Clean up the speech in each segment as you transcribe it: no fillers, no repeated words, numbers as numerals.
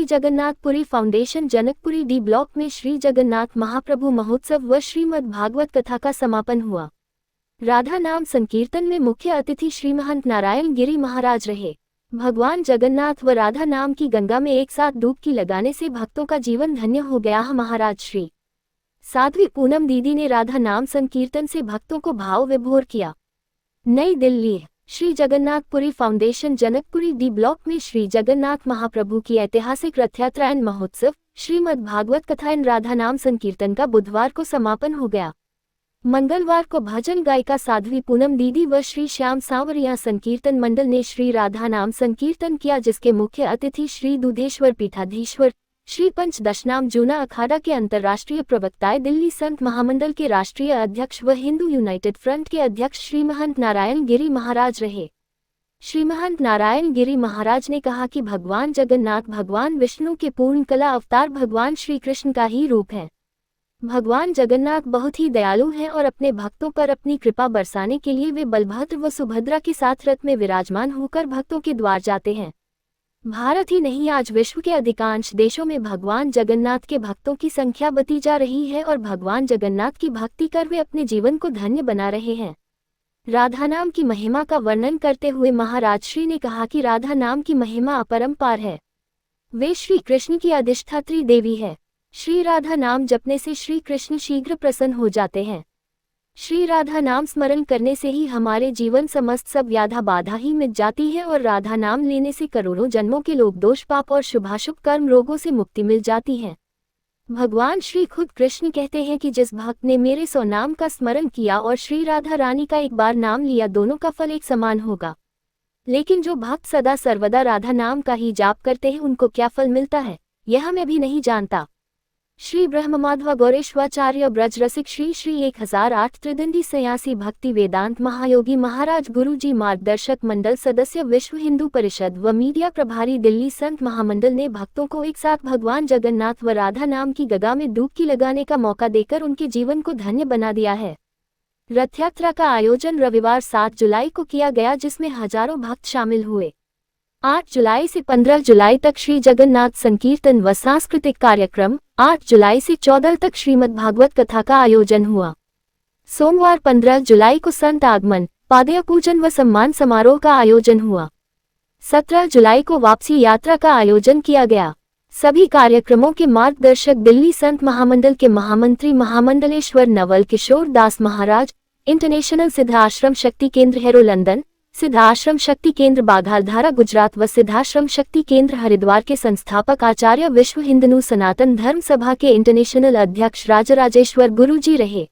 Jagannathpuri foundation Janakpuri D block में श्री जगन्नाथ महाप्रभु महोत्सव व श्रीमद् भागवत कथा का समापन हुआ। राधा नाम संकीर्तन में मुख्य अतिथि श्री महंत नारायण गिरी महाराज रहे। भगवान जगन्नाथ व राधा नाम की गंगा में एक साथ डुबकी लगाने से भक्तों का जीवन धन्य हो गया। महाराज श्री साध्वी पूनम दीदी ने राधा नाम संकीर्तन से भक्तों को भाव विभोर किया। New Delhi. Shri Jagannathpuri foundation Janakpuri D block में श्री जगन्नाथ महाप्रभु की ऐतिहासिक रथयात्रा एवं महोत्सव श्रीमद् भागवत कथा एवं राधा नाम संकीर्तन का बुधवार को समापन हो गया। मंगलवार को भजन गायिका साध्वी पूनम दीदी व श्री श्याम सांवरिया संकीर्तन मंडल ने श्री राधा नाम संकीर्तन किया, जिसके मुख्य अतिथि श्री दूधेश्वर पीठाधीश्वर श्री पंचदशनाम जूना अखाड़ा के अंतर्राष्ट्रीय प्रवक्ता, दिल्ली संत महामंडल के राष्ट्रीय अध्यक्ष व हिंदू यूनाइटेड फ्रंट के अध्यक्ष श्री महंत नारायण गिरी महाराज रहे। श्री महंत नारायण गिरी महाराज ने कहा कि भगवान जगन्नाथ भगवान विष्णु के पूर्ण कला अवतार भगवान श्री कृष्ण का ही रूप है। भगवान जगन्नाथ बहुत ही दयालु हैं और अपने भक्तों पर अपनी कृपा बरसाने के लिए वे बलभद्र व सुभद्रा के साथ रथ में विराजमान होकर भक्तों के द्वार जाते हैं। भारत ही नहीं, आज विश्व के अधिकांश देशों में भगवान जगन्नाथ के भक्तों की संख्या बढ़ती जा रही है और भगवान जगन्नाथ की भक्ति कर वे अपने जीवन को धन्य बना रहे हैं। राधा नाम की महिमा का वर्णन करते हुए महाराज श्री ने कहा कि राधा नाम की महिमा अपरंपार है। वे श्री कृष्ण की अधिष्ठात्री देवी है। श्री राधा नाम जपने से श्री कृष्ण शीघ्र प्रसन्न हो जाते हैं। श्री राधा नाम स्मरण करने से ही हमारे जीवन समस्त सब व्याधा बाधा ही मिट जाती है और राधा नाम लेने से करोड़ों जन्मों के लोग दोष पाप और शुभाशुभ कर्म रोगों से मुक्ति मिल जाती है। भगवान श्री खुद कृष्ण कहते हैं कि जिस भक्त ने मेरे 100 नाम का स्मरण किया और श्री राधा रानी का एक बार नाम लिया, दोनों का फल एक समान होगा। लेकिन जो भक्त सदा सर्वदा राधा नाम का ही जाप करते हैं, उनको क्या फल मिलता है, यह मैं भी नहीं जानता। श्री ब्रह्ममाधव गौरेश्वाचार्य ब्रज रसिक श्री श्री 1008 त्रिदंडी सयासी भक्ति वेदांत महायोगी महाराज गुरुजी मार्गदर्शक मंडल सदस्य विश्व हिंदू परिषद व मीडिया प्रभारी दिल्ली संत महामंडल ने भक्तों को एक साथ भगवान जगन्नाथ व राधा नाम की गंगा में डुबकी लगाने का मौका देकर उनके जीवन को धन्य बना दिया है। रथयात्रा का आयोजन रविवार 7 जुलाई को किया गया, जिसमें हजारों भक्त शामिल हुए। 8 जुलाई से 15 जुलाई तक श्री जगन्नाथ संकीर्तन व सांस्कृतिक कार्यक्रम, 8 जुलाई से 14 तक श्रीमद् भागवत कथा का आयोजन हुआ। सोमवार 15 जुलाई को संत आगमन, पादया पूजन व सम्मान समारोह का आयोजन हुआ। 17 जुलाई को वापसी यात्रा का आयोजन किया गया। सभी कार्यक्रमों के मार्गदर्शक दिल्ली संत महामंडल के महामंत्री महामंडलेश्वर नवल किशोर दास महाराज, इंटरनेशनल सिद्धाश्रम शक्ति केंद्र हैरो लंदन, सिद्धाश्रम शक्ति केंद्र बाघालधारा गुजरात व सिद्धाश्रम शक्ति केंद्र हरिद्वार के संस्थापक आचार्य विश्व हिंदू सनातन धर्म सभा के इंटरनेशनल अध्यक्ष राजराजेश्वर गुरुजी रहे।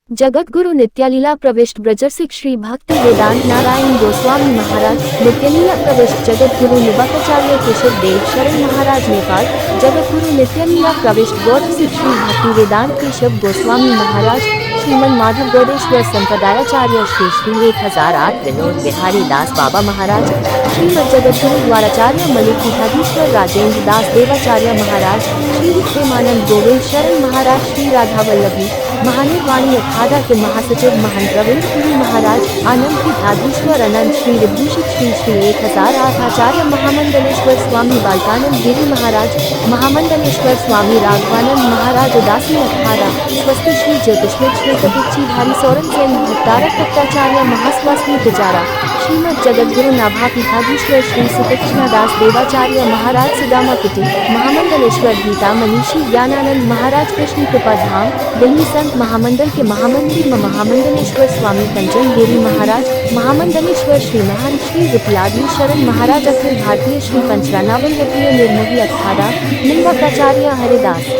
जगत गुरु नित्यालीला प्रविष्ट ब्रजरसिक श्री भक्ति वेदांत नारायण गोस्वामी महाराज, नित्यालीला प्रविष्ट जगत गुरु निवाकाचार्य केशव देव शरण महाराज नेपाल, जगत गुरु नित्यालीला प्रविष्ट गौरसिक श्री भक्ति वेदांत केशव गोस्वामी महाराज, श्रीमन माधव गौडेश्वर संप्रदायाचार्य श्री श्री 1008 विनोद बिहारी दास बाबा महाराज, श्रीमद जगत गुरु द्वाराचार्य मलिक पीठाधीश्वर राजेंद्र दास देवाचार्य महाराज, श्री प्रेमानंद गोविंद शरण महाराज, श्री राधा वल्लभी महानिर्वाणी अखाड़ा के महासचिव महंत रविंद्र पुरी महाराज, आनंद पीठाधीश्वर अनंत श्री विभूषित श्री श्री 1008 आचार्य महामंडलेश्वर स्वामी बालकानंद गिरी महाराज, महामंडलेश्वर स्वामी राघवानंद महाराज उदासी अखाड़ा, स्वस्ति श्री ज्योतिष्मित श्री कपिच्चीधारी सोरन सेन भट्टारक भट्टाचार्य महास्वास्नी पुजारा, श्रीमद जगत गुरु नाभा पीठाधीश्वर श्री सुतीक्ष्ण दास देवाचार्य महाराज सुदामा कुटी, महामंडलेश्वर गीता मनीषी ज्ञानानंद महाराज कृष्ण कृपा धाम, दिल्ली संत महामंडल के महामंत्री महामंडलेश्वर स्वामी कंचन गिरी महाराज, महामंडलेश्वर श्री महंत श्री विपलादी शरण महाराज, अखिल भारतीय श्री पंचरानावल्लभीय निर्मोही अखाड़ा, निम्बाकाचार्य हरिदास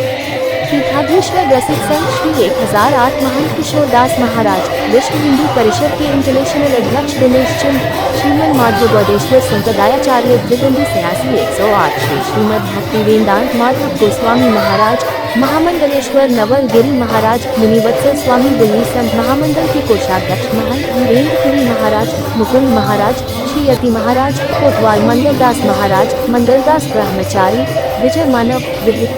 पीठाधीश्वर रसिक संत श्री 1008 महंत किशोर दास महाराज, विश्व हिंदू परिषद के इंटरनेशनल अध्यक्ष दिनेश चंद, श्रीमन माधव गौडेश्वर संप्रदायाचार्य त्रिदंडी सयासी 108 श्री श्रीमद भक्ति वेदांत माधव गोस्वामी महाराज, महामंडलेश्वर नवल गिरी महाराज, मुनिवत्सल स्वामी दिल्ली संत महामंडल के कोषाध्यक्ष महंत वीरेंद्र पुरी महाराज, मुकुंद महाराज, श्री यति महाराज, कोतवाल मंडलदास महाराज, मंडलदास ब्रह्मचारी, विजय मानव,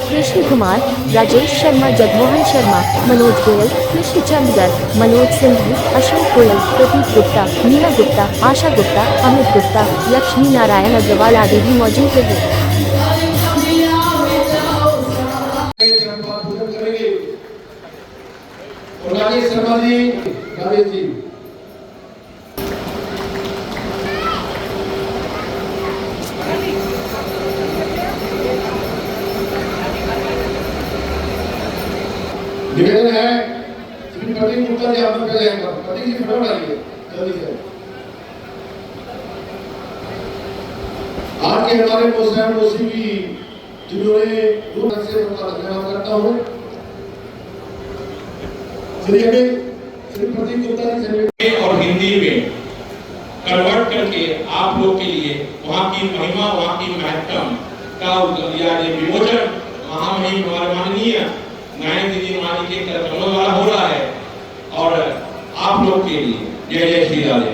कृष्ण कुमार, राजेश शर्मा, जगमोहन शर्मा, मनोज गोयल, कृष्ण चंद गर्ग, मनोज सिंह, अशोक गोयल, प्रदीप गुप्ता, मीना गुप्ता, आशा गुप्ता, अमित गुप्ता, लक्ष्मी नारायण अग्रवाल आदि भी मौजूद रहे। काव्य जी। निवेदन है श्री प्रतीक गुप्ता जी, आपने पहले प्रतीक जी फोटो डालिए जल्दी से। आज के हमारे प्रोग्राम दोषी भी जिन्होंने दूर से धन्यवाद करता हूँ। चलिए श्री प्रतीक गुप्ता जी से और हिंदी में कन्वर्ट करके आप लोग के लिए वहाँ की महिमा, वहाँ की महत्तम का विमोचन महामहिम हमारे माननीय न्याय दीदी मानी के कार्यक्रमों वाला हो रहा है और आप लोग के लिए जय जय श्री राधे।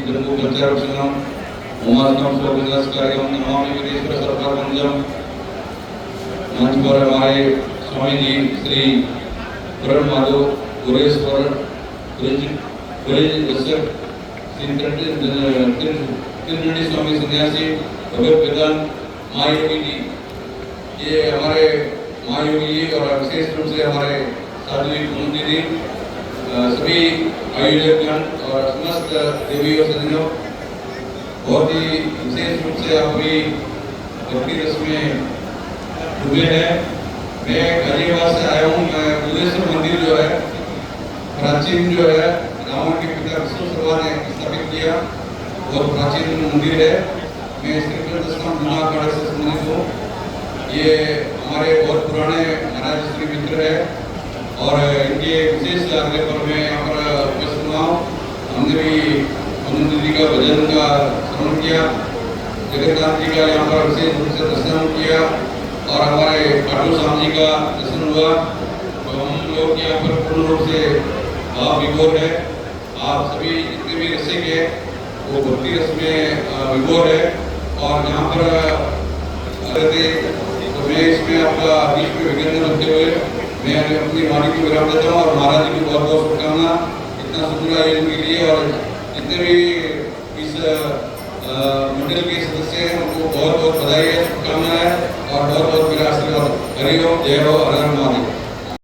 जम्मू पंचायत उमास्कम स्वविन्यास कार्यक्रम नमामि विदेश्वर सरकार मंजम मंच पर हमारे स्वामी जी श्री पुरण माधव गुरेश्वर तिरुनड़ी स्वामी सन्यासी भगत वेदांत महायोगी जी, ये हमारे महायोगी जी और विशेष रूप से हमारे साध्वी पूनम दीदी, सभी आयोजकगण और समस्त देवी और सज्जनों, बहुत ही विशेष रूप से आप भी भक्ति रस में डूबे हैं। मैं गाजियाबाद से आया हूँ। मैं बुद्धेश्वर मंदिर जो है प्राचीन जो है रावण के पिता विष्णु ने स्थापित किया, बहुत प्राचीन मंदिर है। मैं श्री जूनागढ़ से संबंधित हूँ। ये हमारे बहुत पुराने महाराज श्री मित्र है और इनके विशेष आग्रह पर मैं यहाँ पर उपस्थित हुआ हूँ। हमने भी पूनम दीदी का भजन का श्रवण किया, जगन्नाथ जी का यहाँ पर विशेष रूप से दर्शन किया और हमारे खाटू श्याम जी का दर्शन हुआ। तो हम लोग यहाँ पर पूर्ण रूप से भाव विभोर है। आप सभी जितने भी रसिक है वो भक्ति रस में विभोर है और यहाँ पर रहते, तो मैं इसमें आपका बीच में विघ्न रखते हुए मैं अपनी वाणी को विराम देता हूँ और महाराज जी की बहुत बहुत शुभकामना इतना सुंदर आयोजन के लिए। और जितने भी इस मंडल के सदस्य हैं उनको बहुत बहुत बधाई है, शुभकामनाएं और बहुत बहुत मेरा आशीर्वाद। हरि ओम, जय हो, हर हर महादेव।